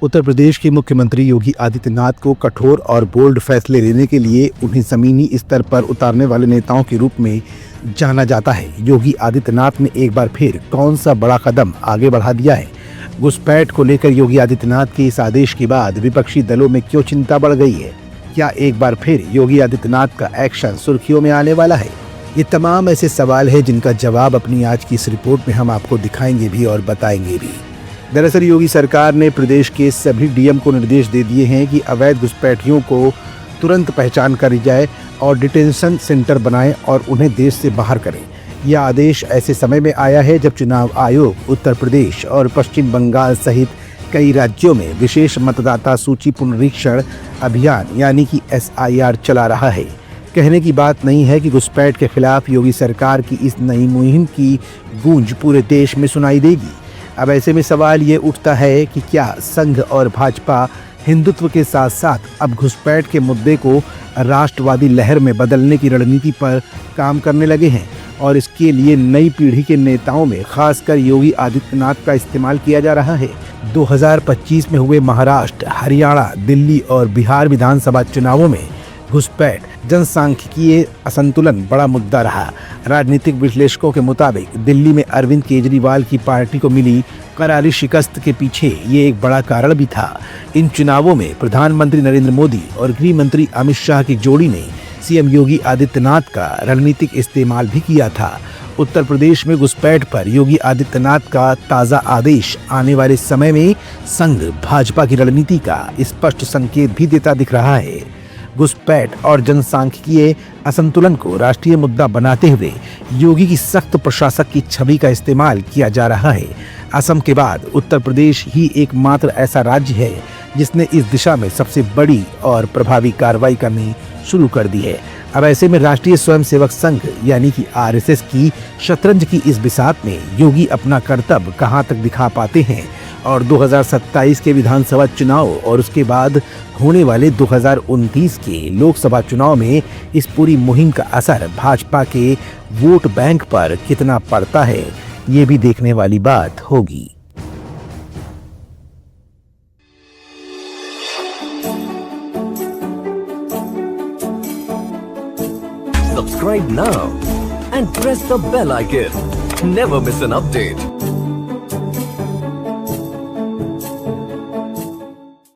उत्तर प्रदेश के मुख्यमंत्री योगी आदित्यनाथ को कठोर और बोल्ड फैसले लेने के लिए उन्हें जमीनी स्तर पर उतारने वाले नेताओं के रूप में जाना जाता है। योगी आदित्यनाथ ने एक बार फिर कौन सा बड़ा कदम आगे बढ़ा दिया है? घुसपैठ को लेकर योगी आदित्यनाथ के इस आदेश के बाद विपक्षी दलों में क्यों चिंता बढ़ गई है? क्या एक बार फिर योगी आदित्यनाथ का एक्शन सुर्खियों में आने वाला है? ये तमाम ऐसे सवाल हैं जिनका जवाब अपनी आज की इस रिपोर्ट में हम आपको दिखाएंगे भी और बताएंगे भी। दरअसल योगी सरकार ने प्रदेश के सभी डीएम को निर्देश दे दिए हैं कि अवैध घुसपैठियों को तुरंत पहचान करी जाए और डिटेंशन सेंटर बनाएं और उन्हें देश से बाहर करें। यह आदेश ऐसे समय में आया है जब चुनाव आयोग उत्तर प्रदेश और पश्चिम बंगाल सहित कई राज्यों में विशेष मतदाता सूची पुनरीक्षण अभियान यानी कि SIR चला रहा है। कहने की बात नहीं है कि घुसपैठ के खिलाफ योगी सरकार की इस नई मुहिम की गूंज पूरे देश में सुनाई देगी। अब ऐसे में सवाल ये उठता है कि क्या संघ और भाजपा हिंदुत्व के साथ साथ अब घुसपैठ के मुद्दे को राष्ट्रवादी लहर में बदलने की रणनीति पर काम करने लगे हैं और इसके लिए नई पीढ़ी के नेताओं में खासकर योगी आदित्यनाथ का इस्तेमाल किया जा रहा है। 2025 में हुए महाराष्ट्र, हरियाणा, दिल्ली और बिहार विधानसभा चुनावों में घुसपैठ जनसांख्यिकीय असंतुलन बड़ा मुद्दा रहा। राजनीतिक विश्लेषकों के मुताबिक दिल्ली में अरविंद केजरीवाल की पार्टी को मिली करारी शिकस्त के पीछे ये एक बड़ा कारण भी था। इन चुनावों में प्रधानमंत्री नरेंद्र मोदी और गृह मंत्री अमित शाह की जोड़ी ने सीएम योगी आदित्यनाथ का रणनीतिक इस्तेमाल भी किया था। उत्तर प्रदेश में घुसपैठ पर योगी आदित्यनाथ का ताज़ा आदेश आने वाले समय में संघ भाजपा की रणनीति का स्पष्ट संकेत भी देता दिख रहा है। घुसपैठ और जनसांख्यिकीय असंतुलन को राष्ट्रीय मुद्दा बनाते हुए योगी की सख्त प्रशासक की छवि का इस्तेमाल किया जा रहा है। असम के बाद उत्तर प्रदेश ही एकमात्र ऐसा राज्य है जिसने इस दिशा में सबसे बड़ी और प्रभावी कार्रवाई करनी शुरू कर दी है। अब ऐसे में राष्ट्रीय स्वयंसेवक संघ यानी कि RSS की शतरंज की इस बिसात में योगी अपना कर्तव्य कहां तक दिखा पाते हैं और 2027 के विधानसभा चुनाव और उसके बाद होने वाले 2029 के लोकसभा चुनाव में इस पूरी मुहिम का असर भाजपा के वोट बैंक पर कितना पड़ता है, ये भी देखने वाली बात होगी। Subscribe now and press the bell icon. Never miss an update.